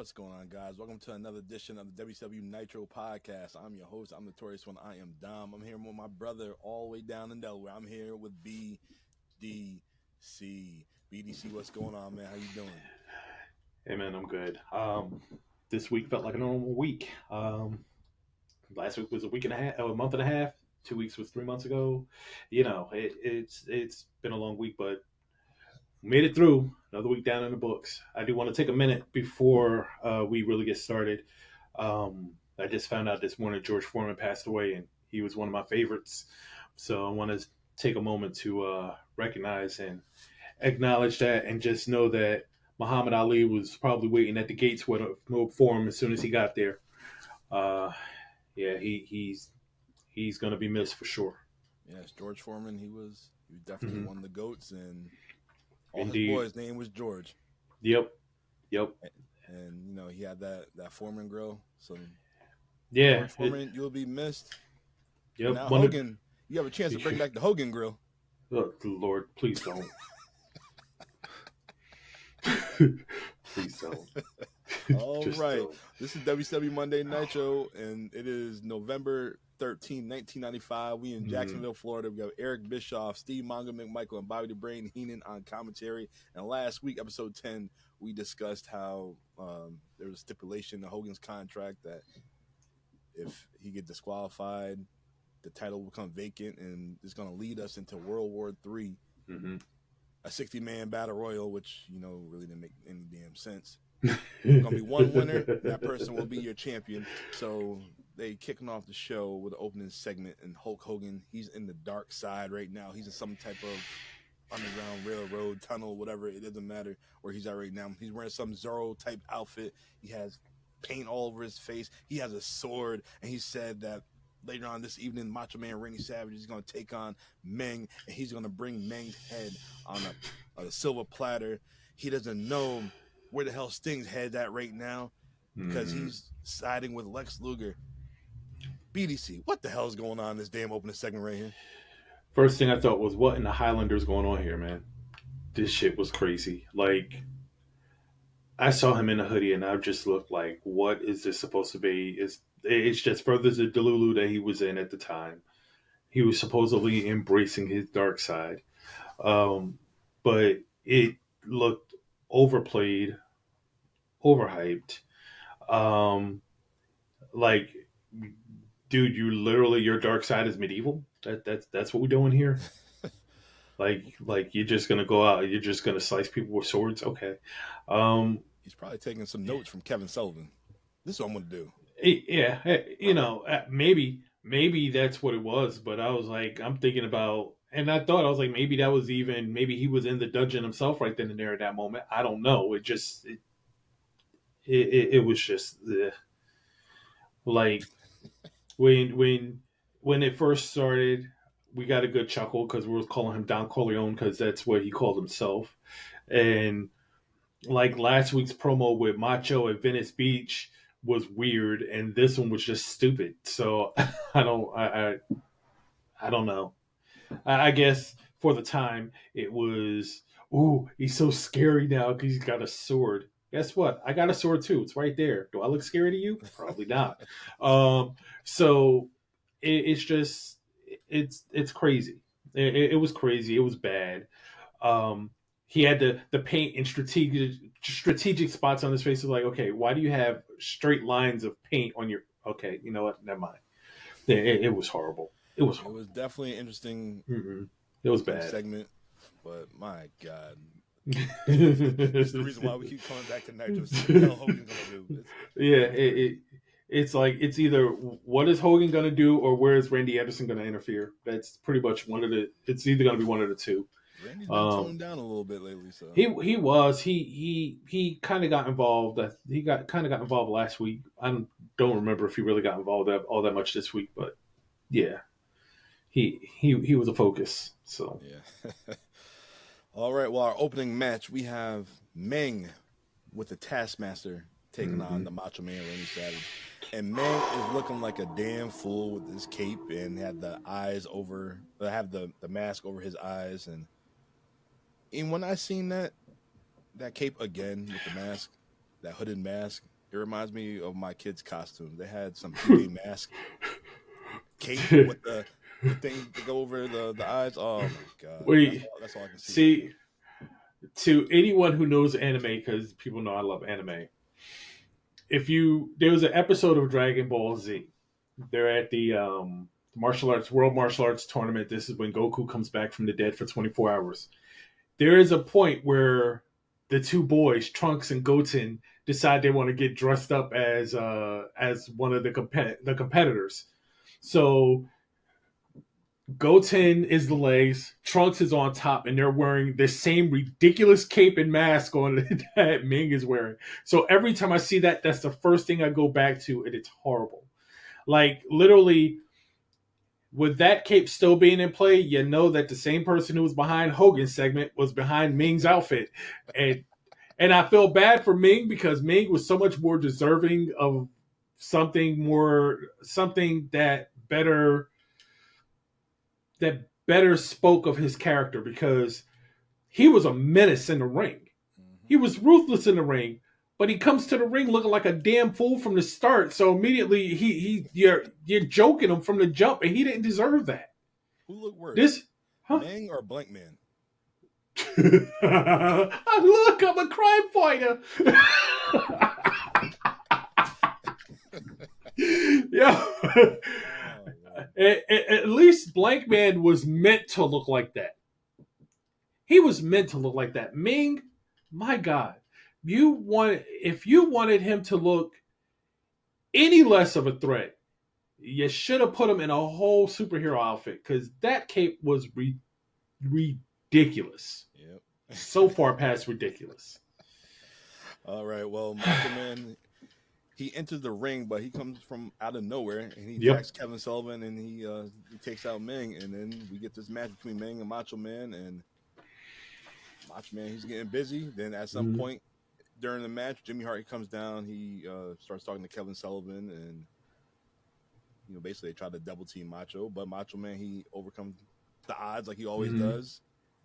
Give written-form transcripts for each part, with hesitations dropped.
What's going on, guys? Welcome to another edition of the WCW Nitro Podcast. I'm your host. I'm Notorious One. I am Dom. I'm here with my brother all the way down in Delaware. I'm here with BDC. BDC, what's going on, man? How you doing? Hey, man, I'm good. This week felt like a normal week. Last week was a month and a half. 2 weeks was 3 months ago. It's been a long week, but made it through. Another week down in the books. I do want to take a minute before we really get started. I just found out this morning George Foreman passed away, and he was one of my favorites. So I want to take a moment to recognize and acknowledge that, and just know that Muhammad Ali was probably waiting at the gates for him as soon as he got there. He's going to be missed for sure. Yes, George Foreman. He was definitely one of the goats, and all Indeed. his boys' name was George. Yep. And you know, he had that Foreman grill. So yeah, George Foreman, you'll be missed. Yep. Now Hogan, you have a chance to bring back the Hogan grill. Oh, Lord, please don't. Please don't. All right. Don't. This is WCW Monday Nitro, and it is November 13, 1995. We in Jacksonville, Florida. We have Eric Bischoff, Steve Mongo McMichael, and Bobby the Brain Heenan on commentary. And last week, episode 10, we discussed how there was a stipulation in Hogan's contract that if he get disqualified, the title will become vacant, and it's going to lead us into World War III. Mm-hmm. A 60-man battle royal, which, you know, really didn't make any damn sense. There's going to be one winner. That person will be your champion. So they kicking off the show with the opening segment, and Hulk Hogan, he's in the dark side right now. He's in some type of underground railroad tunnel, whatever. It doesn't matter where he's at right now. He's wearing some Zorro-type outfit. He has paint all over his face. He has a sword, and he said that later on this evening, Macho Man Randy Savage is going to take on Meng, and he's going to bring Meng's head on a silver platter. He doesn't know where the hell Sting's head at right now because he's siding with Lex Luger. BDC, what the hell is going on in this damn opening segment right here? First thing I thought was, what in the Highlanders going on here, man? This shit was crazy. Like, I saw him in a hoodie, and I just looked like, what is this supposed to be? It's just further the Delulu that he was in at the time. He was supposedly embracing his dark side. But it looked overplayed, overhyped. Like, dude, your dark side is medieval? That's what we're doing here? like you're just gonna go out, you're just gonna slice people with swords? Okay. He's probably taking some notes from Kevin Sullivan. This is what I'm gonna do. Yeah, maybe that's what it was, but I was like, I'm thinking about, and I was like, maybe he was in the dungeon himself right then and there at that moment. I don't know. It was just like when it first started, we got a good chuckle because we were calling him Don Corleone because that's what he called himself, and like last week's promo with Macho at Venice Beach was weird, and this one was just stupid. So I don't know. I guess for the time it was, ooh, he's so scary now because he's got a sword. Guess what? I got a sword too. It's right there. Do I look scary to you? Probably not. So it's just it's crazy. It was crazy. It was bad. He had the paint in strategic spots on his face. It was like, okay, why do you have straight lines of paint on your? Okay, you know what? Never mind. It was horrible. It was definitely an interesting. It was bad segment, but my God, it's the reason why we keep coming back to Nitro. What Hogan's gonna do? It's like, it's either what is Hogan gonna do or where is Randy Anderson gonna interfere. That's pretty much it's either gonna be one of the two. Randy's been toned down a little bit lately, so he kind of got involved. He kind of got involved last week. I don't remember if he really got involved all that much this week, but yeah, he was a focus. So yeah. All right. Well, our opening match, we have Meng with the Taskmaster taking on the Macho Man Randy Savage, and Meng is looking like a damn fool with his cape and had the mask over his eyes. And when I seen that cape again with the mask, that hooded mask, It reminds me of my kids' costume. They had some PJ mask, cape with the thing to go over the eyes. Oh my god, that's all I can see. To anyone who knows anime, because people know I love anime. There was an episode of Dragon Ball Z. They're at the World Martial Arts tournament. This is when Goku comes back from the dead for 24 hours. There is a point where the two boys, Trunks and Goten, decide they want to get dressed up as one of the competitors. So Goten is the legs, Trunks is on top, and they're wearing the same ridiculous cape and mask on that Meng is wearing. So every time I see that, that's the first thing I go back to, and it's horrible. Like, literally, with that cape still being in play, you know that the same person who was behind Hogan's segment was behind Meng's outfit. And I feel bad for Meng because Meng was so much more deserving of something that better spoke of his character, because he was a menace in the ring. Mm-hmm. He was ruthless in the ring, but he comes to the ring looking like a damn fool from the start. So immediately you're joking him from the jump, and he didn't deserve that. Who looked worse? Meng or Blank Man? Look, I'm a crime fighter. Yeah. At least Blank Man was meant to look like that. He was meant to look like that. Meng, my God, if you wanted him to look any less of a threat, you should have put him in a whole superhero outfit, because that cape was ridiculous. Yep. So far past ridiculous. All right, well, Macho Man, he enters the ring, but he comes from out of nowhere, and he attacks Kevin Sullivan, and he takes out Meng, and then we get this match between Meng and Macho Man, and Macho Man, he's getting busy. Then at some point during the match, Jimmy Hart comes down, he starts talking to Kevin Sullivan, and basically they try to double team Macho, but Macho Man, he overcomes the odds like he always does,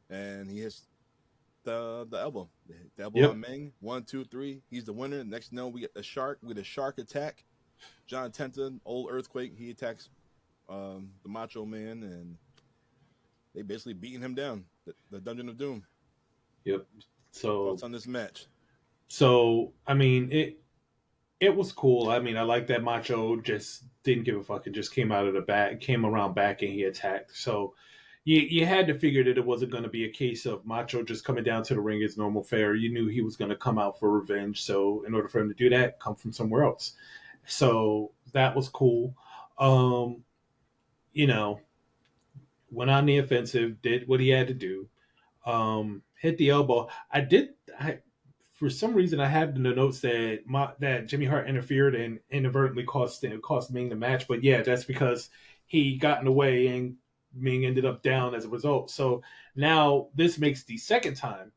and he hits the elbow. The elbow on Meng. 1, 2, 3. He's the winner. Next we get the shark. We get a shark attack. John Tenta, old earthquake, he attacks the Macho Man, and they basically beating him down. The Dungeon of Doom. Yep. So thoughts on this match? So I mean, it was cool. I mean, I like that Macho just didn't give a fuck. It just came out of the back, came around back, and he attacked. So you had to figure that it wasn't going to be a case of Macho just coming down to the ring as normal fare. You knew he was going to come out for revenge. So in order for him to do that, come from somewhere else. So that was cool. Went on the offensive, did what he had to do. Hit the elbow. For some reason, I have in the notes that Jimmy Hart interfered and inadvertently cost Meng the match. But yeah, that's because he got in the way and Meng ended up down as a result. So now this makes the second time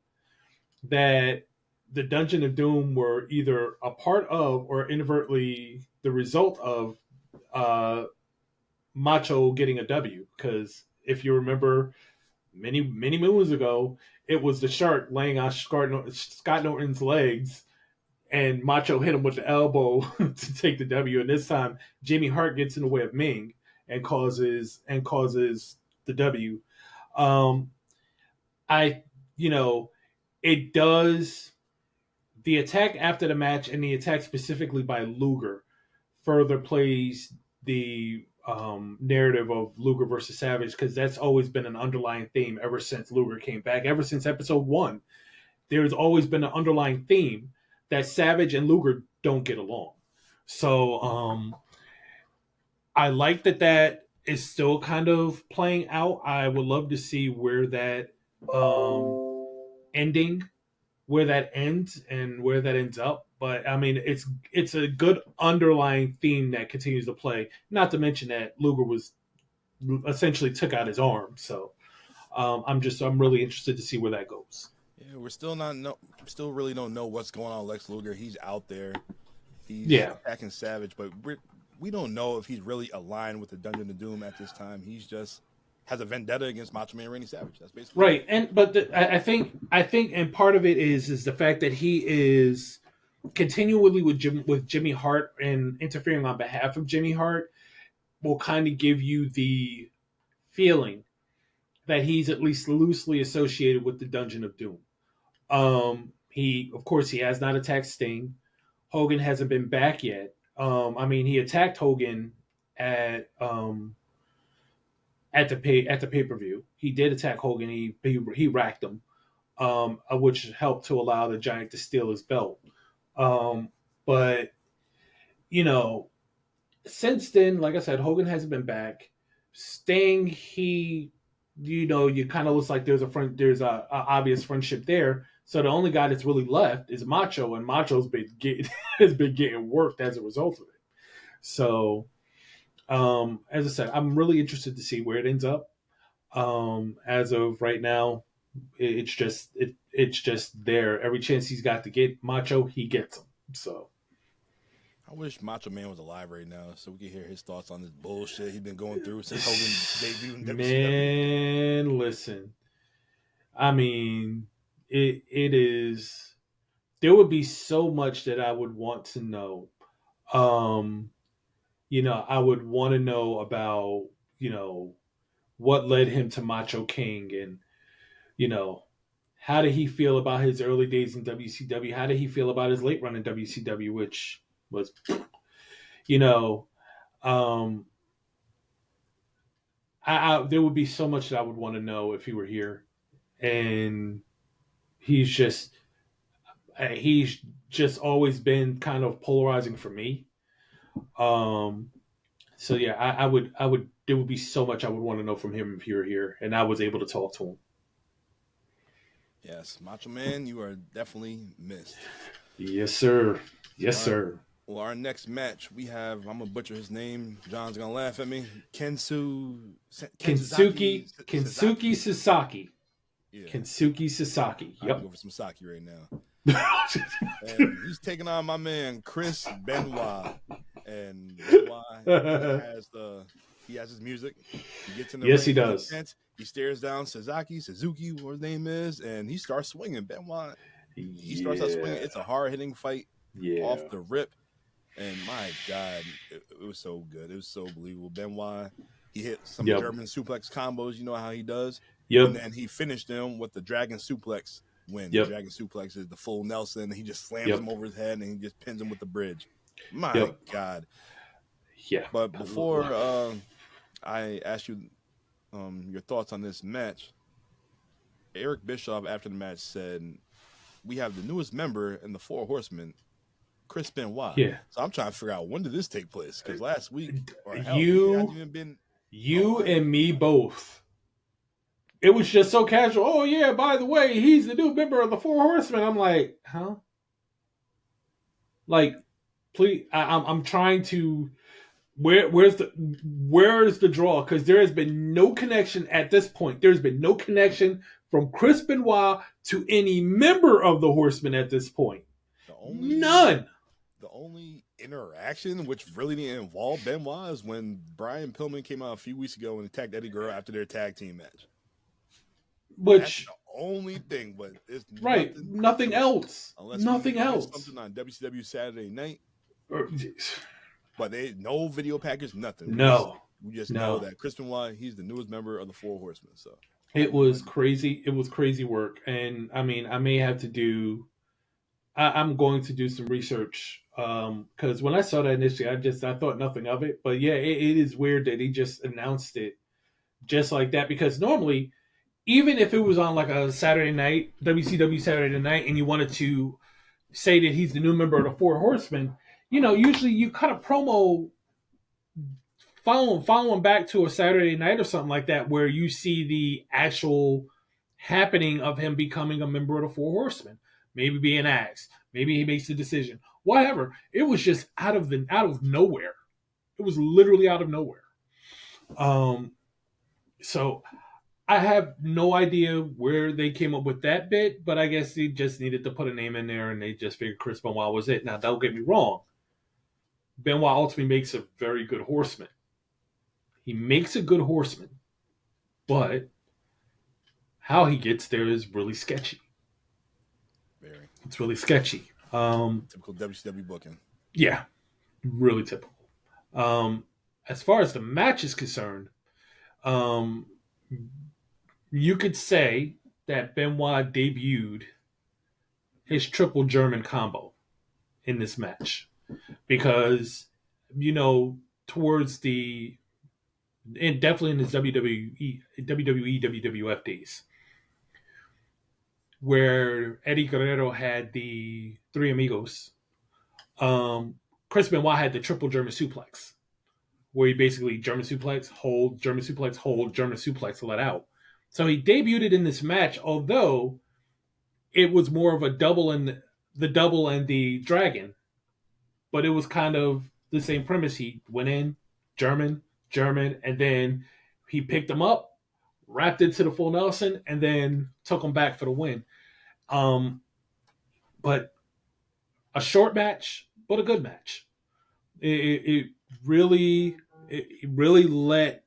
that the Dungeon of Doom were either a part of or inadvertently the result of Macho getting a W. Because if you remember, many moons ago, it was the Shark laying on Scott Norton's legs, and Macho hit him with the elbow to take the W. And this time, Jimmy Hart gets in the way of Meng and causes the W. It does, the attack after the match and the attack specifically by Luger further plays the narrative of Luger versus Savage, because that's always been an underlying theme ever since Luger came back. Ever since episode 1, there's always been an underlying theme that Savage and Luger don't get along. So I like that is still kind of playing out. I would love to see where that where that ends and where that ends up. But I mean, it's a good underlying theme that continues to play. Not to mention that Luger was essentially took out his arm. So I'm really interested to see where that goes. Yeah, we're still still really don't know what's going on with Lex Luger. He's out there. He's attacking Savage, but we don't know if he's really aligned with the Dungeon of Doom at this time. He's just has a vendetta against Macho Man Randy Savage. That's basically right. I think and part of it is the fact that he is continually with Jimmy Hart and interfering on behalf of Jimmy Hart will kind of give you the feeling that he's at least loosely associated with the Dungeon of Doom. He, of course, he has not attacked Sting. Hogan hasn't been back yet. I mean, he attacked Hogan at the pay per view. He did attack Hogan. He racked him, which helped to allow the Giant to steal his belt. But you know, since then, like I said, Hogan hasn't been back. Sting, you kind of looks like there's a obvious friendship there. So the only guy that's really left is Macho, and Macho's been has been getting worked as a result of it. So, as I said, I'm really interested to see where it ends up. As of right now, it's just there. Every chance he's got to get Macho, he gets him. So. I wish Macho Man was alive right now so we could hear his thoughts on this bullshit he's been going through since Hogan debuted in WCW. Man, listen. I mean, it is. There would be so much that I would want to know. I would want to know about, what led him to Macho King, and how did he feel about his early days in WCW? How did he feel about his late run in WCW, which was, there would be so much that I would want to know if he were here, and he's just always been kind of polarizing for me. So yeah, I would. There would be so much I would want to know from him if he were here, and I was able to talk to him. Yes, Macho Man, you are definitely missed. Yes, sir. Yes, sir. Well, our next match, we have, I'm going to butcher his name. John's going to laugh at me. Kensuke Sasaki. Yeah. Kensuke Sasaki. Yep. I'm going for some sake right now. And he's taking on my man, Chris Benoit. And Benoit he has his music. He gets in the ring, he does. He stares down Suzuki, what his name is, and he starts swinging. Benoit, he starts out swinging. It's a hard-hitting fight off the rip. And my God, it was so good. It was so believable. Benoit, he hit some German suplex combos. You know how he does. Yep. And then he finished them with the Dragon Suplex win. Yep. The Dragon Suplex is the full Nelson. And he just slams him over his head and he just pins him with the bridge. My God. Yeah. But before I ask you your thoughts on this match, Eric Bischoff after the match said, we have the newest member in the Four Horsemen, Chris Benoit. Yeah. So I'm trying to figure out, when did this take place? Because last week, you and me both. It was just so casual. Oh yeah, by the way, he's the new member of the Four Horsemen. I'm like, huh? Like, please, I'm trying to. Where's the draw? Because there has been no connection at this point. There's been no connection from Chris Benoit to any member of the Horsemen at this point. None. The only interaction which really didn't involve Benoit is when Brian Pillman came out a few weeks ago and attacked Eddie Guerrero after their tag team match. That's the only thing, but it's nothing else. Nothing else. Something on WCW Saturday Night. But no video package, nothing. We just know that Chris Benoit, he's the newest member of the Four Horsemen. So it was crazy. It was crazy work, and I mean, I may have to do. I'm going to do some research because when I saw that initially, I thought nothing of it. But yeah, it is weird that he just announced it just like that, because normally, even if it was on like a Saturday night, WCW Saturday night, and you wanted to say that he's the new member of the Four Horsemen, usually you cut a promo following back to a Saturday night or something like that, where you see the actual happening of him becoming a member of the Four Horsemen. Maybe being asked, maybe he makes a decision, whatever. It was just out of nowhere. It was literally out of nowhere. So I have no idea where they came up with that bit, but I guess they just needed to put a name in there, and they just figured Chris Benoit was it. Now, don't get me wrong. Benoit ultimately makes a very good horseman. He makes a good horseman, but how he gets there is really sketchy. It's really sketchy. Typical WCW booking. Yeah, really typical. As far as the match is concerned, um, you could say that Benoit debuted his triple German combo in this match because, towards the and definitely in his WWE, WWF days, where Eddie Guerrero had the Three Amigos, Chris Benoit had the triple German suplex, where he basically German suplex, hold, German suplex, hold, German suplex, let out. So he debuted in this match, although it was more of a double and the dragon, but it was kind of the same premise. He went in, German, and then he picked him up, wrapped it to the full Nelson, and then took him back for the win. But a short match, but a good match. It really let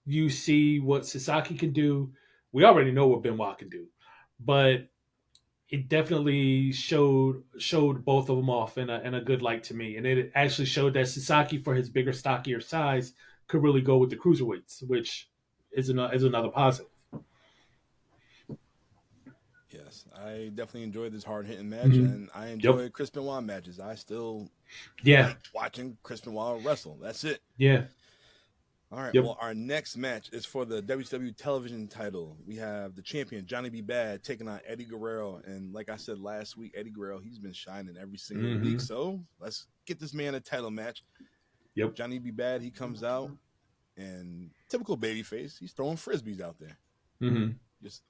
you see what Sasaki can do. We already know what Benoit can do, but it definitely showed both of them off in a good light to me, and it actually showed that Sasaki, for his bigger, stockier size, could really go with the cruiserweights, which is another positive. Yes, I definitely enjoyed this hard hitting match, and I enjoy Chris Benoit matches. I still like watching Chris Benoit wrestle. That's it. Yeah. All right. Well, our next match is for the WCW television title. We have the champion Johnny B. Bad taking on Eddie Guerrero, and like I said last week, Eddie Guerrero, he's been shining every single week. So let's get this man a title match. Yep. Johnny B. Bad, he comes out, and typical babyface, he's throwing frisbees out there. Just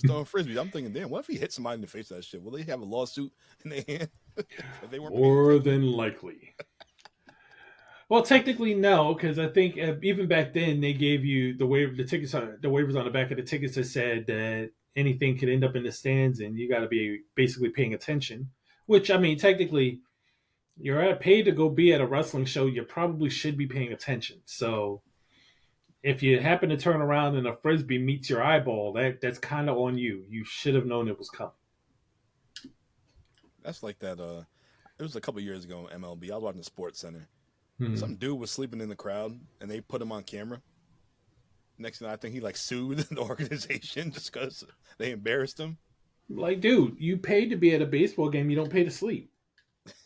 throwing frisbees. I'm thinking, damn, what if he hit somebody in the face with that shit? Will they have a lawsuit in their hand? They More than likely. Well, technically, no, because I think even back then they gave you the waivers on the back of the tickets that said that anything could end up in the stands, and you got to be basically paying attention. Which, I mean, technically, you're paid to go be at a wrestling show. You probably should be paying attention. So, if you happen to turn around and a frisbee meets your eyeball, that's kind of on you. You should have known it was coming. That's like that. It was a couple years ago in MLB. I was watching the Sports Center. Some dude was sleeping in the crowd, and they put him on camera. Next thing I think he sued the organization just because they embarrassed him. Like, dude, you paid to be at a baseball game. You don't pay to sleep.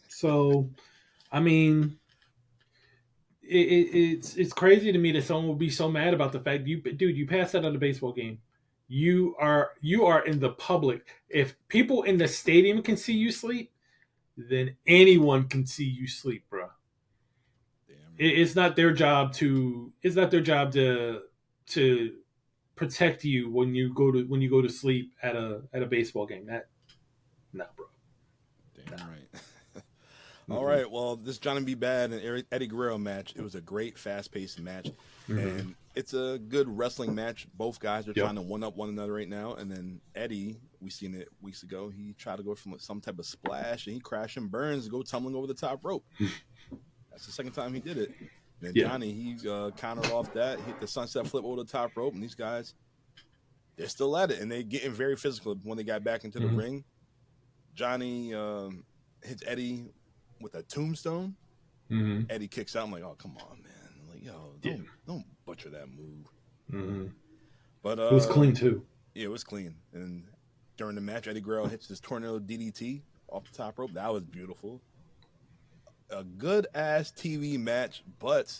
So, I mean, it's crazy to me that someone would be so mad about the fact you passed out at a baseball game. You are in the public. If people in the stadium can see you sleep, then anyone can see you sleep, bro. It's not their job to protect you when you go to sleep at a baseball game. Nah, bro. Damn right. All right. Well, this Johnny B. Bad and Eddie Guerrero match, it was a great, fast-paced match, and it's a good wrestling match. Both guys are trying to one-up one another right now, and then Eddie, we seen it weeks ago, he tried to go from some type of splash, and he crashed and burns, go tumbling over the top rope. That's the second time he did it. And Johnny, he countered off that, hit the sunset flip over the top rope, and these guys, they're still at it, and they're getting very physical when they got back into the ring. Johnny hits Eddie with a tombstone. Eddie kicks out. I'm like, oh, come on, man. Like, yo, don't butcher that move. But it was clean, too. Yeah, it was clean. And during the match, Eddie Guerrero hits his tornado DDT off the top rope. That was beautiful. A good-ass TV match, but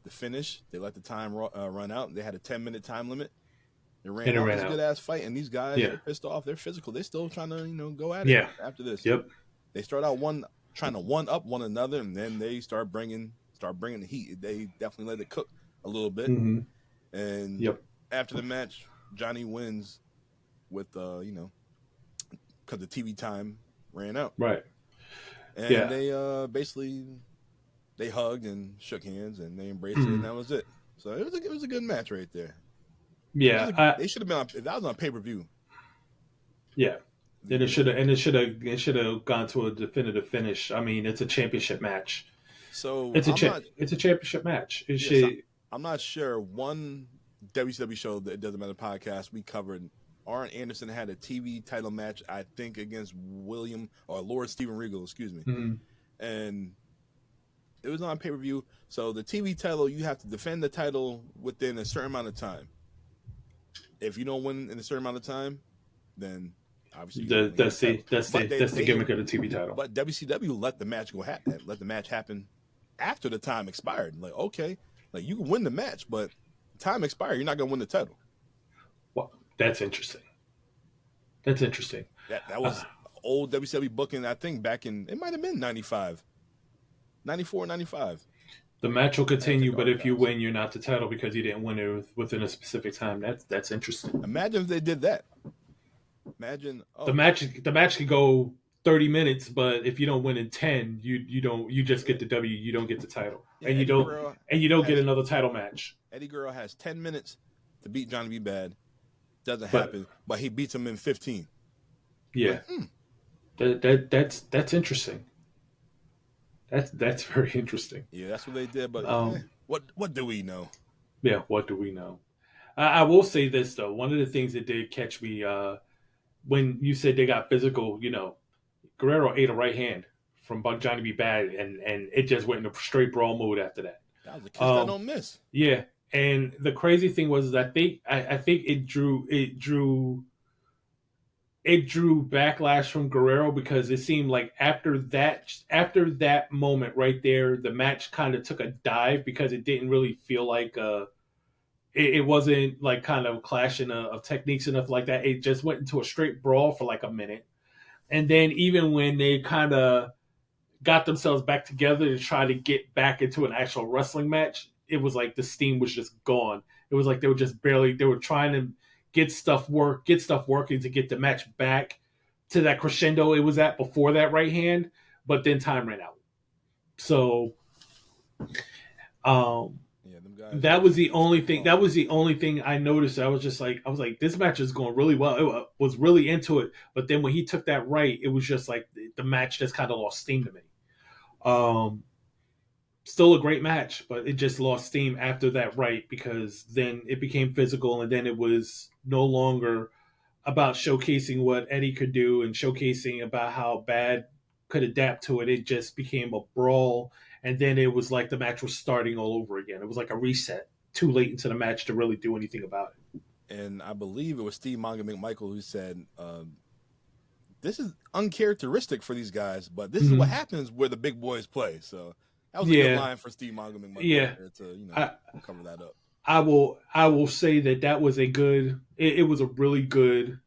the finish, they let the time run out. They had a 10-minute time limit. It ran out. It was a good-ass fight, and these guys are pissed off. They're physical. They're still trying to go at it after this. They start out trying to one-up one another, and then they start bringing the heat. They definitely let it cook a little bit. And after the match, Johnny wins with, because the TV time ran out. Right. And they basically they hugged and shook hands and they embraced it, and that was it. So it was a good match right there. Yeah, they should have been on. If that was on pay-per-view. Yeah, then it should have gone to a definitive finish. I mean, it's a championship match. So it's a championship match. I'm not sure. One WCW show that Doesn't Matter podcast we covered Arn Anderson had a TV title match, I think, against Lord Steven Regal, excuse me. Mm-hmm. And it was on pay-per-view. So the TV title, you have to defend the title within a certain amount of time. If you don't win in a certain amount of time, then obviously that's the gimmick of the TV title. But WCW let the match let the match happen after the time expired. Like, okay, like you can win the match, but time expired, you're not gonna win the title. Well, that's interesting. That was old WCW booking, I think, back in, it might have been 95, 94, 95. The match will continue, but if you win, you're not the title because you didn't win it within a specific time. That's interesting. Imagine if they did that. The match could go 30 minutes, but if you don't win in 10, you just get the W. You don't get the title, and you don't get another title match. Eddie Guerrero has 10 minutes to beat Johnny B. Bad. Doesn't happen, but he beats him in 15. Yeah, that's interesting. That's very interesting. Yeah, that's what they did. But what do we know? Yeah, what do we know? I will say this though. One of the things that did catch me when you said they got physical, Guerrero ate a right hand from Johnny B. Bad, and it just went into straight brawl mode after that. That was a kiss that don't miss. Yeah, and the crazy thing was I think it drew backlash from Guerrero because it seemed like after that moment right there, the match kind of took a dive because it didn't really feel like it wasn't like kind of clashing of techniques and stuff like that. It just went into a straight brawl for like a minute. And then even when they kind of got themselves back together to try to get back into an actual wrestling match, it was like the steam was just gone. It was like they were trying to get stuff working to get the match back to that crescendo it was at before that right hand, but then time ran out. So them guys, that was the only thing. That was the only thing I noticed. I was like, this match is going really well. It was really into it, but then when he took that right, it was just like the match just kind of lost steam to me. Still a great match, but it just lost steam after that right because then it became physical, and then it was no longer about showcasing what Eddie could do and showcasing about how Bad could adapt to it. It just became a brawl, and then it was like the match was starting all over again. It was like a reset, too late into the match to really do anything about it. And I believe it was Steve Mongo McMichael who said, this is uncharacteristic for these guys, but this is what happens where the big boys play. So that was a good line for Steve Mongo McMichael to cover that up. I will say that was a good. It was a really good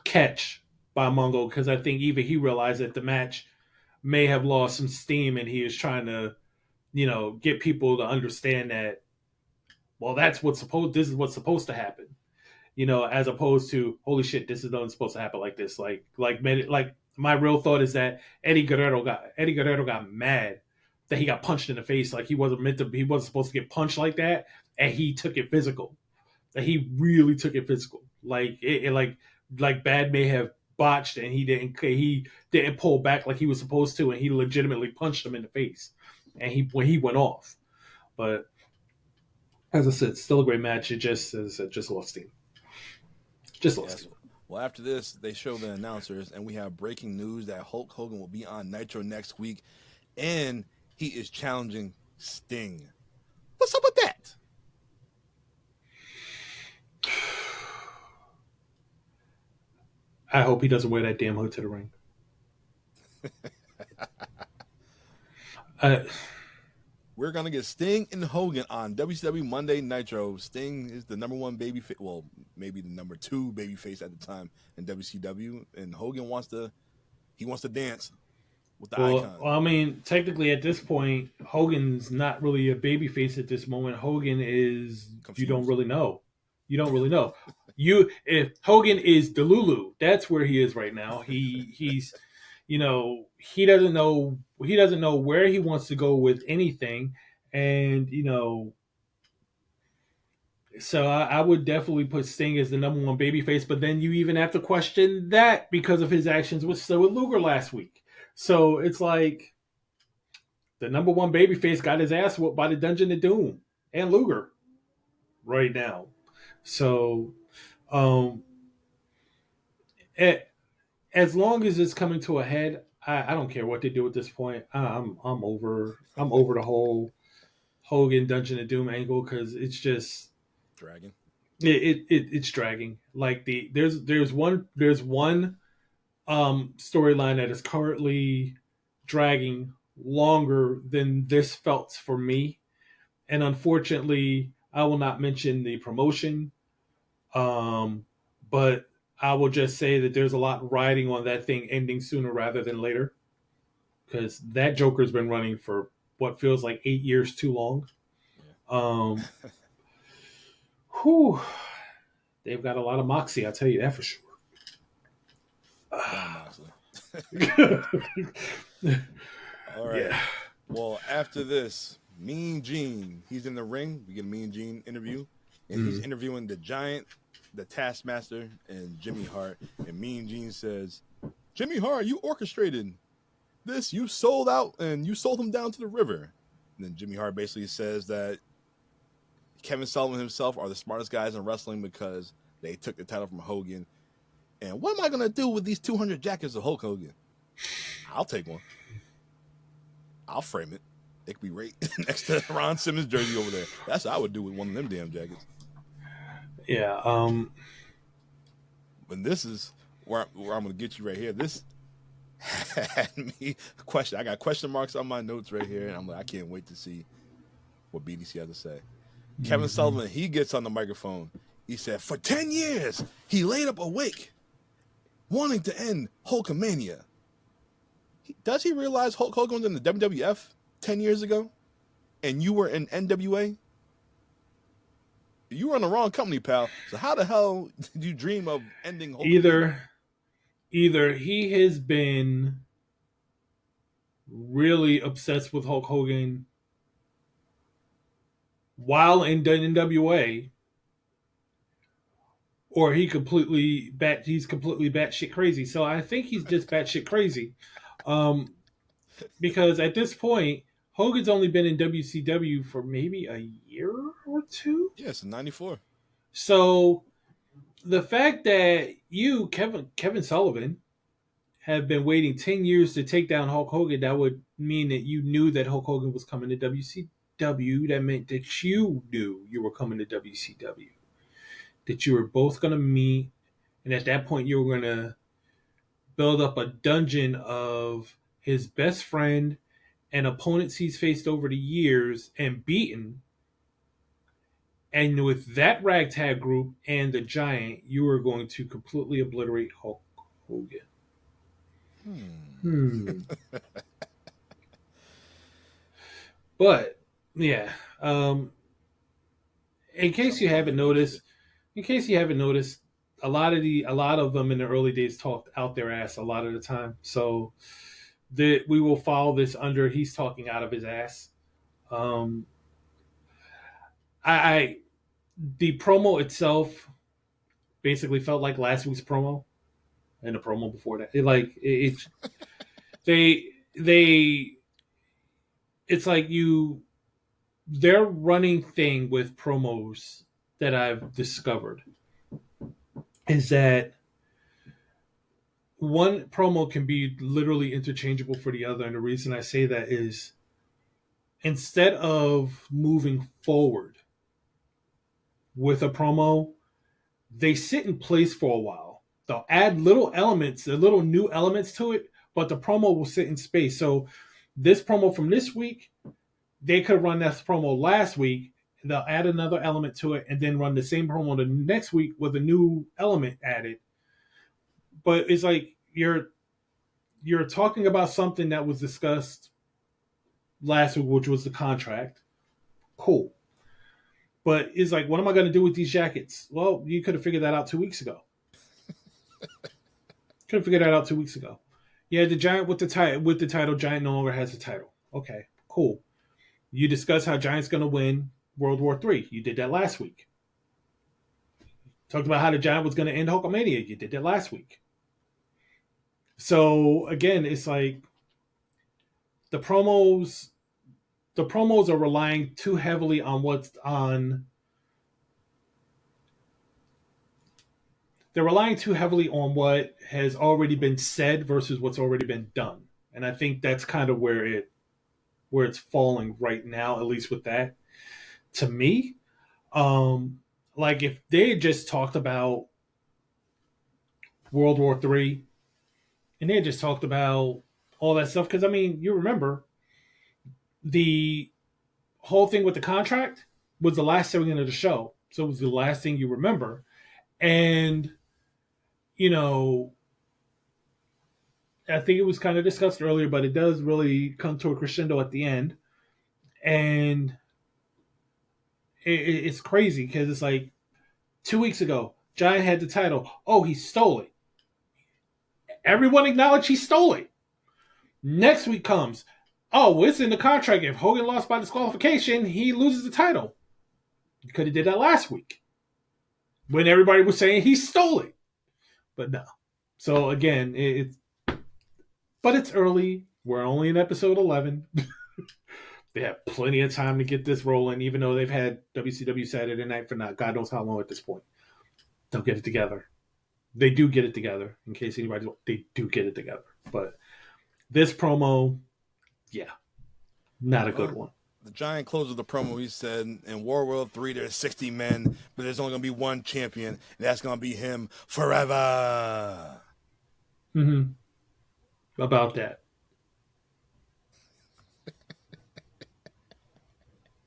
catch by Mongo because I think even he realized that the match may have lost some steam, and he was trying to, get people to understand that. Well, this is what's supposed to happen, as opposed to holy shit, this is not supposed to happen like this. Like my real thought is that Eddie Guerrero got mad that he got punched in the face. Like he wasn't supposed to get punched like that, and he took it physical. That he really took it physical. Like like Bad may have botched, and he didn't pull back like he was supposed to, and he legitimately punched him in the face, and he went off. But as I said, still a great match. It just lost steam. Just lost steam. Well, after this, they show the announcers, and we have breaking news that Hulk Hogan will be on Nitro next week, and he is challenging Sting. What's up with that? I hope he doesn't wear that damn hood to the ring. We're going to get Sting and Hogan on WCW Monday Nitro. Sting is the number one babyface, well, maybe the number two babyface at the time in WCW, and Hogan wants to dance with the icon. Well, I mean, technically at this point, Hogan's not really a babyface at this moment. Hogan is confused. You don't really know. If Hogan is Delulu, that's where he is right now. He's he doesn't know where he wants to go with anything, and so I would definitely put Sting as the number one babyface. But then you even have to question that because of his actions with Luger last week. So it's like the number one babyface got his ass whooped by the Dungeon of Doom and Luger right now. So, um, a- as long as it's coming to a head, I don't care what they do at this point. I'm over the whole Hogan Dungeon of Doom angle because it's just Dragon. it's dragging. Like there's one storyline that is currently dragging longer than this felt for me, and unfortunately, I will not mention the promotion. But I will just say that there's a lot riding on that thing ending sooner rather than later because that Joker's been running for what feels like 8 years too long. Um, whew, they've got a lot of moxie, I'll tell you that for sure. John Moxley. All right. Yeah. Well, after this, Mean Gene, he's in the ring. We get a Mean Gene interview, and he's interviewing the Giant, the Taskmaster, and Jimmy Hart. And Mean Gene says, "Jimmy Hart, you orchestrated this. You sold out, and you sold him down to the river." And then Jimmy Hart basically says that Kevin Sullivan himself are the smartest guys in wrestling because they took the title from Hogan. And what am I going to do with these 200 jackets of Hulk Hogan? I'll take one. I'll frame it. It could be right next to Ron Simmons' jersey over there. That's what I would do with one of them damn jackets. Yeah. But this is where I'm going to get you right here. This had me question. I got question marks on my notes right here, and I'm like, I can't wait to see what BDC has to say. Kevin Sullivan, he gets on the microphone. He said, for 10 years, he laid up awake, wanting to end Hulkamania. Does he realize Hulk Hogan was in the WWF 10 years ago? And you were in NWA? You were in the wrong company, pal. So how the hell did you dream of ending Hulkamania? Either he has been really obsessed with Hulk Hogan while in NWA, or he's completely batshit crazy. So I think he's just batshit crazy, because at this point Hogan's only been in WCW for maybe a year or two. Yes, in '94. So the fact that you, Kevin Sullivan, have been waiting 10 years to take down Hulk Hogan, that would mean that you knew that Hulk Hogan was coming to WCW. That meant that you knew you were coming to WCW. That you were both going to meet, and at that point you were going to build up a dungeon of his best friend and opponents he's faced over the years and beaten. And with that ragtag group and the Giant, you are going to completely obliterate Hulk Hogan. But yeah, in case you haven't noticed, a lot of them in the early days talked out their ass a lot of the time. So we will follow this under he's talking out of his ass. I the promo itself basically felt like last week's promo and the promo before that. They it's like their running thing with promos that I've discovered is that one promo can be literally interchangeable for the other. And the reason I say that is instead of moving forward with a promo, they sit in place for a while. They'll add little new elements to it, but the promo will sit in space. So this promo from this week, they could run that promo last week. They'll add another element to it and then run the same promo the next week with a new element added. But it's like you're talking about something that was discussed last week, which was the contract. Cool. But it's like, what am I going to do with these jackets? Well, you could have figured that out 2 weeks ago. Yeah, the Giant with the title, Giant no longer has the title. Okay, cool. You discussed how Giant's going to win World War III. You did that last week. Talked about how the Giant was going to end Hulkamania. You did that last week. So again, it's like the promos are relying too heavily on they're relying too heavily on what has already been said versus what's already been done. And I think that's kind of where it's falling right now, at least with that. To me, like if they had just talked about World War III and they had just talked about all that stuff, because I mean, you remember the whole thing with the contract was the last segment of the show, so it was the last thing you remember, and you know, I think it was kind of discussed earlier, but it does really come to a crescendo at the end, and it's crazy because it's like 2 weeks ago, Giant had the title. Oh, he stole it. Everyone acknowledged he stole it. Next week comes, oh, well, it's in the contract. If Hogan lost by disqualification, he loses the title. You could have did that last week when everybody was saying he stole it, but no. So again, but it's early. We're only in episode 11. They have plenty of time to get this rolling, even though they've had WCW Saturday Night for not God knows how long at this point. They'll get it together. They do get it together. In case anybody's, they do get it together. But this promo, yeah, not a good one. The Giant closes the promo. He said, in World War III, there's 60 men, but there's only going to be one champion, and that's going to be him forever. Mm-hmm. About that.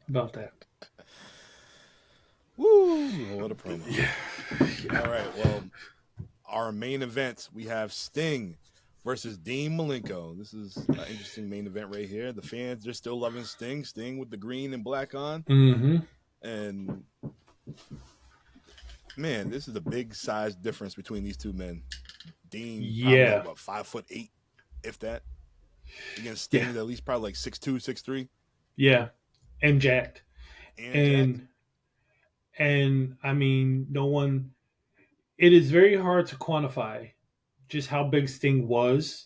About that. Woo! What a promo. Yeah. All right, well, our main event, we have Sting versus Dean Malenko. This is an interesting main event right here. The fans, they're still loving Sting. Sting with the green and black on. Mm-hmm. And, man, this is a big size difference between these two men. Dean, yeah, about 5'8", if that. Against Sting, at least probably like 6'2", 6'3". Yeah, and jacked. And I mean, no one. It is very hard to quantify just how big Sting was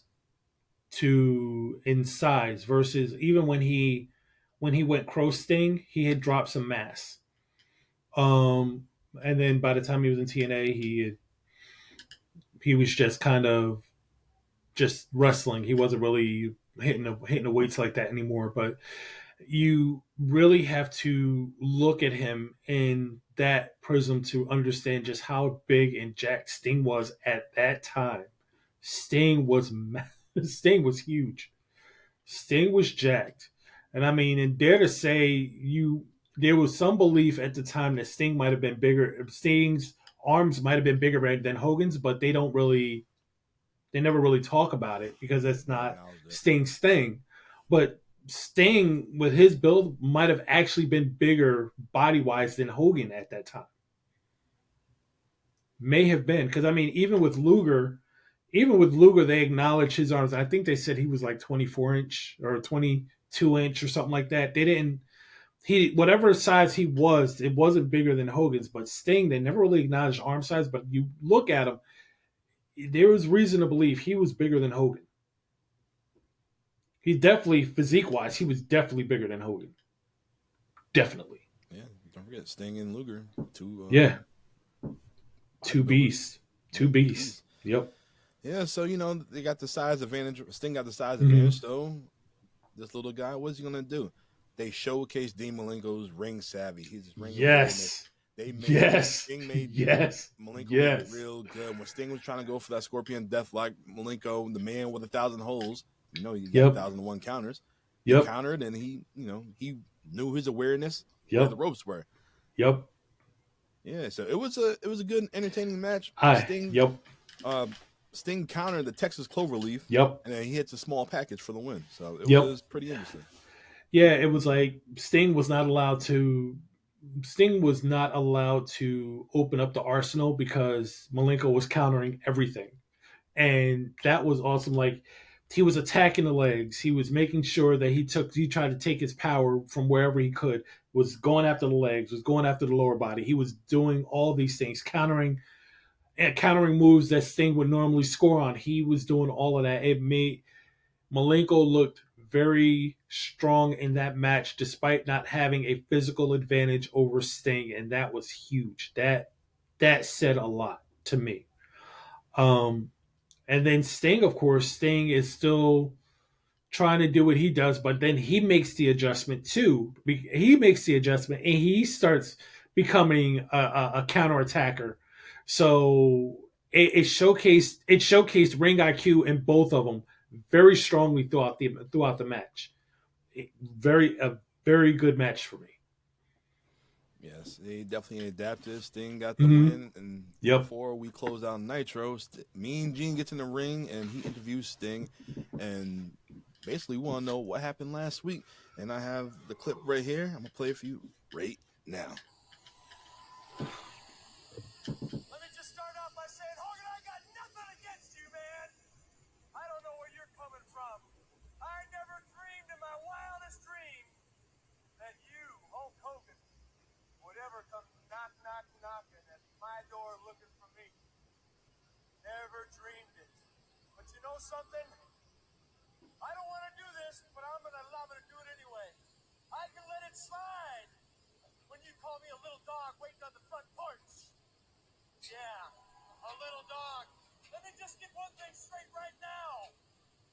in size versus even when he went Crow Sting, he had dropped some mass. And then by the time he was in TNA, he was just kind of just wrestling. He wasn't really hitting the weights like that anymore. But you really have to look at him in that prism to understand just how big and jacked Sting was at that time. Sting was huge. Sting was jacked. And I mean, and dare to say there was some belief at the time that Sting might have been bigger. Sting's arms might have been bigger than Hogan's, but they never really talk about it because that's not Sting's thing. But Sting, with his build, might have actually been bigger body-wise than Hogan at that time. May have been. Because, I mean, even with Luger, they acknowledged his arms. I think they said he was like 24-inch or 22-inch or something like that. They didn't... whatever size he was, it wasn't bigger than Hogan's. But Sting, they never really acknowledged arm size. But you look at him, there was reason to believe he was bigger than Hogan. He definitely, physique-wise, he was definitely bigger than Hogan. Definitely. Yeah, don't forget Sting and Luger. Two beasts. Two beasts. Yep. Yeah, so, they got the size advantage. Sting got the size advantage, so this little guy, what's he going to do? They showcase Dean Malenko's ring savvy. His ring yes. Sting made Malenko look real good. When Sting was trying to go for that Scorpion Death like Malenko, the man with 1,000 holes, he got 1,001 counters. He countered, and he knew his awareness where the ropes were. Yep. Yeah, so it was a good, entertaining match. Sting countered the Texas Cloverleaf. Yep. And then he hits a small package for the win. So it was pretty interesting. Yeah, it was like Sting was not allowed to open up the arsenal because Malenko was countering everything. And that was awesome. Like, he was attacking the legs. He was making sure that he tried to take his power from wherever he could, was going after the legs, was going after the lower body. He was doing all these things, countering moves that Sting would normally score on. He was doing all of that. It made Malenko looked very strong in that match, despite not having a physical advantage over Sting, and that was huge. That said a lot to me. Um, and then Sting, of course, Sting is still trying to do what he does, but then he makes the adjustment too. He makes the adjustment and he starts becoming a counter attacker. So it showcased ring IQ in both of them very strongly throughout the match. A very good match for me. Yes, they definitely adapted. Sting got the Mm-hmm. win, and Yep. before we close out Nitro, Mean Gene gets in the ring and he interviews Sting, and basically we want to know what happened last week. And I have the clip right here. I'm gonna play it for you right now. Let me just start off by saying, Hogan, I got nothing against you, man. I don't know where you're coming from. I never dreamed in my wildest dream that you, Hulk Hogan, would ever come knocking at my door looking for me. Never dreamed it. But you know something? I don't want to do this, but I'm going to allow me to do it anyway. I can let it slide when you call me a little dog waiting on the front porch. Yeah, a little dog. Let me just get one thing straight right now.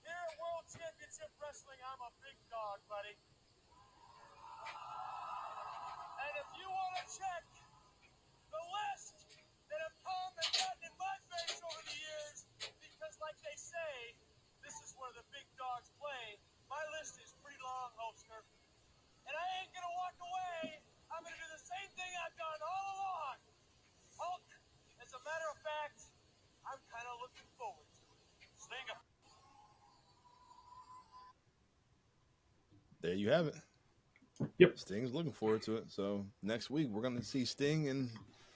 Here at World Championship Wrestling, I'm a big dog, buddy. And if you want to check the list that have come and gotten in my face over the years, because like they say, this is where the big dogs play, my list is pretty long, Hulkster. And I ain't going to walk away. I'm going to do the same thing I've done all along. Hulk, as a matter of fact, I'm kind of looking forward to it. Sting. There you have it. Yep. Sting's looking forward to it. So next week we're gonna see Sting and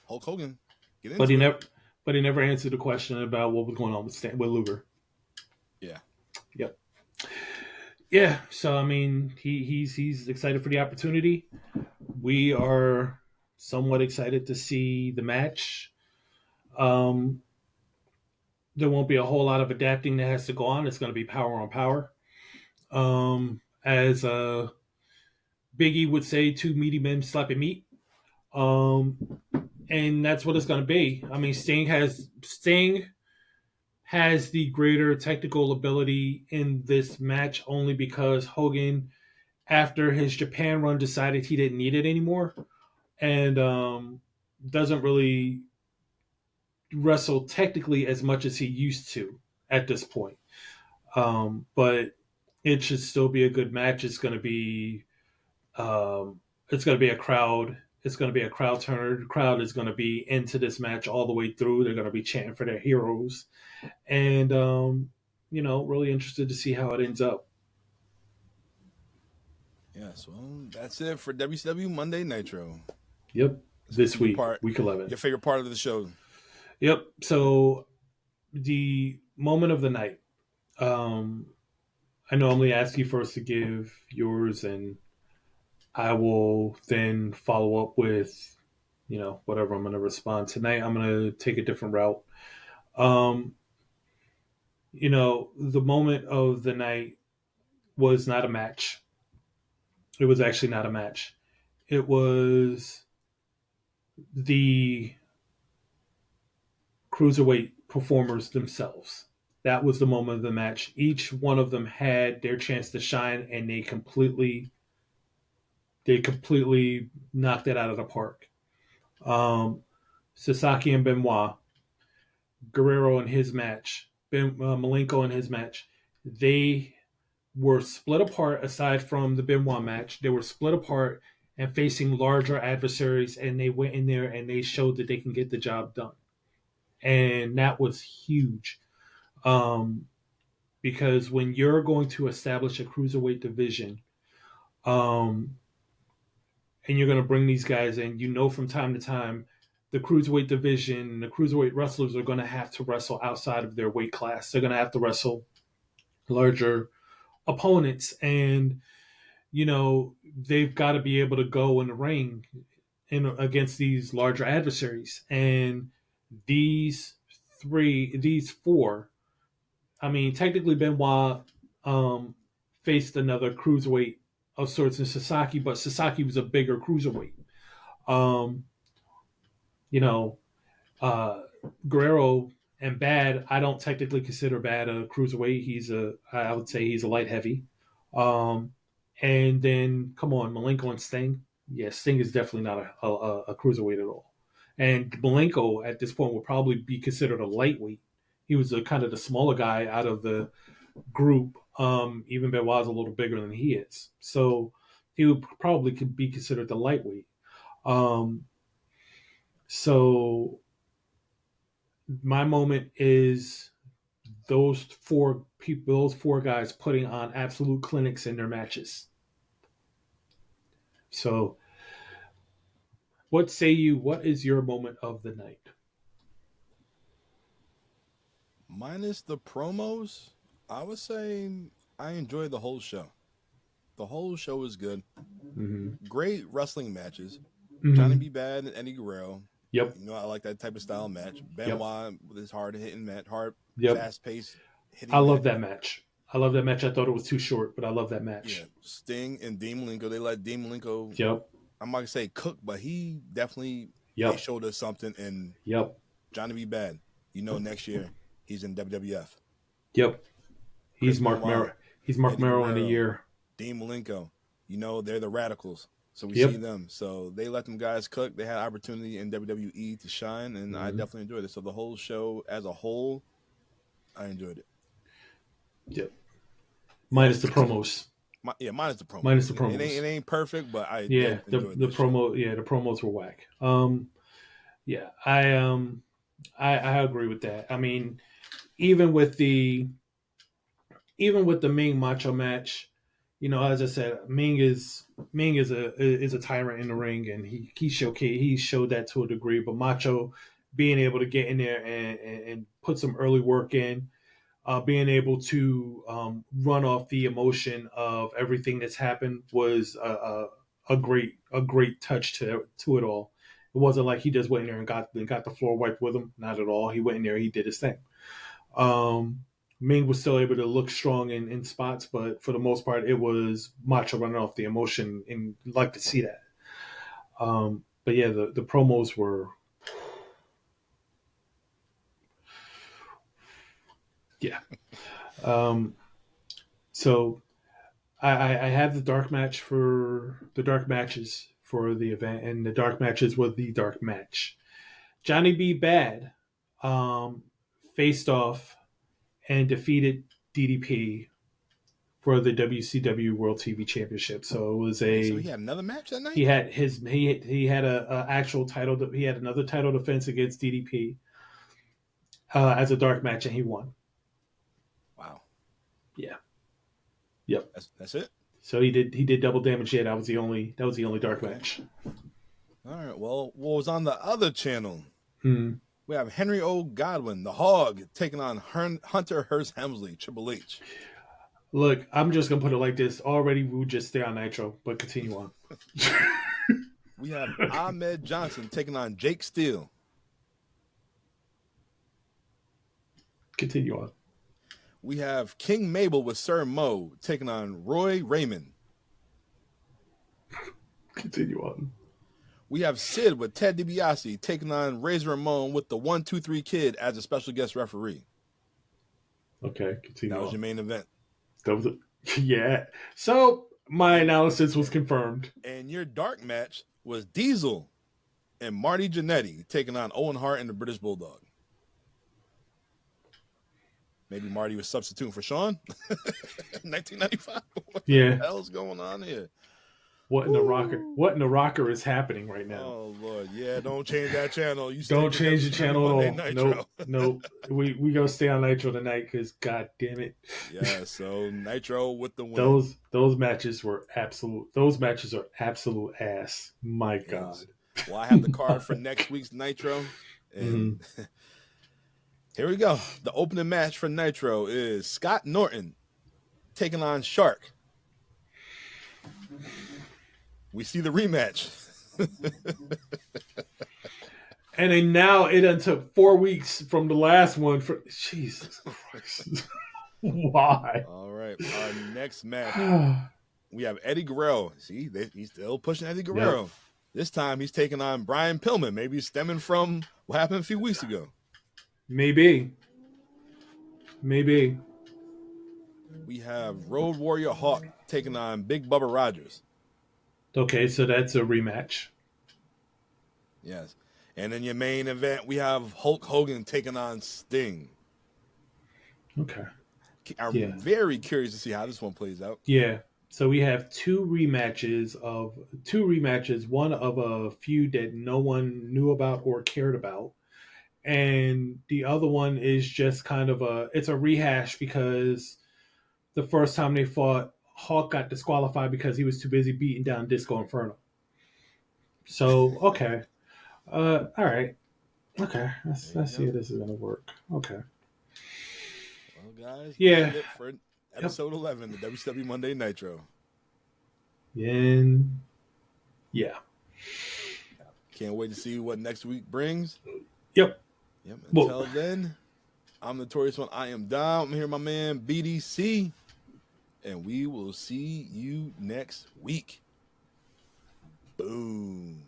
Hulk Hogan get into But he it. never answered the question about what was going on with Luger. Yeah. Yep. Yeah. So I mean, he's excited for the opportunity. We are somewhat excited to see the match. There won't be a whole lot of adapting that has to go on. It's going to be power on power. As Biggie would say, two meaty men slapping meat. And that's what it's going to be. I mean, Sting has the greater technical ability in this match only because Hogan, after his Japan run, decided he didn't need it anymore and doesn't really wrestle technically as much as he used to at this point. But it should still be a good match. It's going to be a crowd. It's going to be a crowd turner. The crowd is going to be into this match all the way through. They're going to be chanting for their heroes, and really interested to see how it ends up. Yes. Well, that's it for WCW Monday Nitro. Yep. This week, week 11. Your favorite part of the show. Yep. So the moment of the night. I normally ask you first to give yours, and I will then follow up with, whatever I'm going to respond. Tonight, I'm going to take a different route. The moment of the night was not a match. It was actually not a match. It was the cruiserweight performers themselves. That was the moment of the match. Each one of them had their chance to shine, and they completely knocked it out of the park. Sasaki and Benoit, Guerrero in his match, Malenko in his match, they were split apart. Aside from the Benoit match, they were split apart and facing larger adversaries, and they went in there and they showed that they can get the job done. And that was huge. Because when you're going to establish a cruiserweight division, and you're going to bring these guys in, from time to time, the cruiserweight division, the cruiserweight wrestlers are going to have to wrestle outside of their weight class. They're going to have to wrestle larger opponents, and they've got to be able to go in the ring against these larger adversaries. And these four, I mean, technically Benoit faced another cruiserweight of sorts in Sasaki, but Sasaki was a bigger cruiserweight. Guerrero And Bad, I don't technically consider Bad a cruiserweight. I would say he's a light heavy. And then, come on, Malenko and Sting. Yeah, Sting is definitely not a cruiserweight at all. And Malenko at this point would probably be considered a lightweight. He was kind of the smaller guy out of the group. Even Benoit's a little bigger than he is, so he would probably could be considered the lightweight. So my moment is those four people, those four guys putting on absolute clinics in their matches. So, what say you? What is your moment of the night? Minus the promos, I would say I enjoyed the whole show. The whole show was good. Mm-hmm. Great wrestling matches. Mm-hmm. Johnny B. Bad and Eddie Guerrero. Yep. You know, I like that type of style match. Benoit with his hard hitting match, fast paced hitting. I love that match. I love that match. I thought it was too short, but I love that match. Yeah. Sting and Dean Malenko, they let Dean Malenko, I'm not going to say cook, but he definitely they showed us something. And Johnny B. Bad, you know, next year he's in WWF. Yep. He's Mark Merrow. He's Mark Merrow in a year. Dean Malenko, you know, they're the Radicals. So we see them. So they let them guys cook. They had opportunity in WWE to shine, and I definitely enjoyed it. So the whole show as a whole, I enjoyed it. Yep. Minus the promos. Minus the promos. Minus the promos. It ain't perfect, but I the promo. Yeah, the promos were whack. I agree with that. I mean, even with the Meng Macho match, you know, as I said, Meng is a tyrant in the ring, and he showed that to a degree. But Macho being able to get in there and put some early work in, being able to run off the emotion of everything that's happened was a great touch to it all. It wasn't like he just went in there and got the floor wiped with him. Not at all. He went in there, he did his thing. Meng was still able to look strong in spots, but for the most part, it was Macho running off the emotion, and you'd like to see that. But yeah, the promos were, yeah. So I have the dark matches for the event, and the dark matches were the dark match. Johnny B. Bad faced off and defeated DDP for the WCW World TV Championship. So it was So he had another match that night. He had a actual title. He had another title defense against DDP as a dark match, and he won. Wow. Yeah. Yep. That's it. So he did double damage. Yeah, that was the only dark match. All right. Well, what was on the other channel? We have Henry O. Godwin, the Hog, taking on Hunter Hearst Helmsley, Triple H. Look, I'm just going to put it like this. Already, we would just stay on Nitro, but continue on. We have Ahmed Johnson taking on Jake Steele. Continue on. We have King Mabel with Sir Mo taking on Roy Raymond. Continue on. We have Sid with Ted DiBiase taking on Razor Ramon with the 1, 2, 3 Kid as a special guest referee. Okay, continue. That was your main event. That was yeah. So my analysis was confirmed. And your dark match was Diesel and Marty Jannetty taking on Owen Hart and the British Bulldog. Maybe Marty was substituting for Shawn. 1995. What the hell's going on here? What in the rocker is happening right now? Oh Lord, yeah! Don't change that channel. You don't change the channel at all. Nope. We gonna stay on Nitro tonight because God damn it. Yeah. So Nitro with the win. Those matches were absolute. Those matches are absolute ass. My God. Well, I have the card for next week's Nitro, and here we go. The opening match for Nitro is Scott Norton taking on Shark. We see the rematch. And then now it done took 4 weeks from the last one. For Jesus Christ. Why? All right. Our next match, we have Eddie Guerrero. See, he's still pushing Eddie Guerrero. Yep. This time he's taking on Brian Pillman. Maybe stemming from what happened a few weeks ago. Maybe. We have Road Warrior Hawk taking on Big Bubba Rogers. Okay, so that's a rematch. Yes. And then your main event, we have Hulk Hogan taking on Sting. Okay. I'm very curious to see how this one plays out. Yeah. So we have two rematches, one of a feud that no one knew about or cared about. And the other one is just kind of it's a rehash because the first time they fought, Hawk got disqualified because he was too busy beating down Disco Inferno. So, okay. All right. Okay. Let's see how this is going to work. Okay. Well, guys, yeah. That's it for episode 11, the WCW Monday Nitro. And yeah. Can't wait to see what next week brings. Yep. Until then, I'm Notorious One. I am Dom. I'm here, my man BDC. And we will see you next week. Boom.